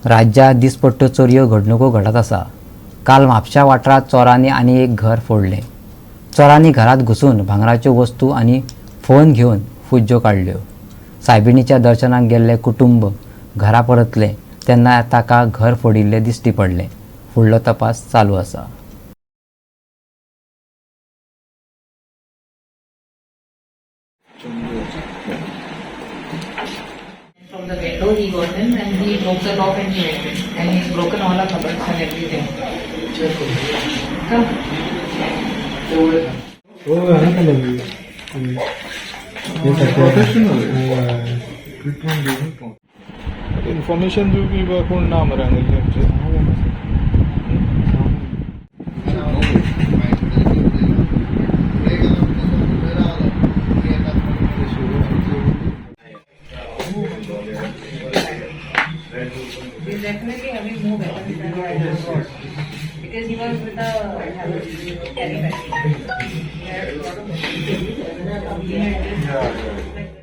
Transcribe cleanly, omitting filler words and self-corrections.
राज्यात दिसपट्ट्यो चोरयो घडणुको घडत आसा. काल म्हापशा वाठारात चोरांनी आनी एक घर फोडलें. चोरांनी घरात घुसून भांगराच्यो वस्तू आनी फोन घेवन फुज्ज्यो काडल्यो. सायबिणीच्या दर्शनाक गेल्ले कुटुंब घरा परतले तेन्ना ताका घर फोडिल्ले दिश्टी पडले. फुडलो तपास चालू आसा. From the window he got in and he broke the lock and he went in. And he's broken all our cupboards and everything. Come. Information जो की कोण ना मरांगले आमचे We'll definitely have him move better because he was with the carry bag.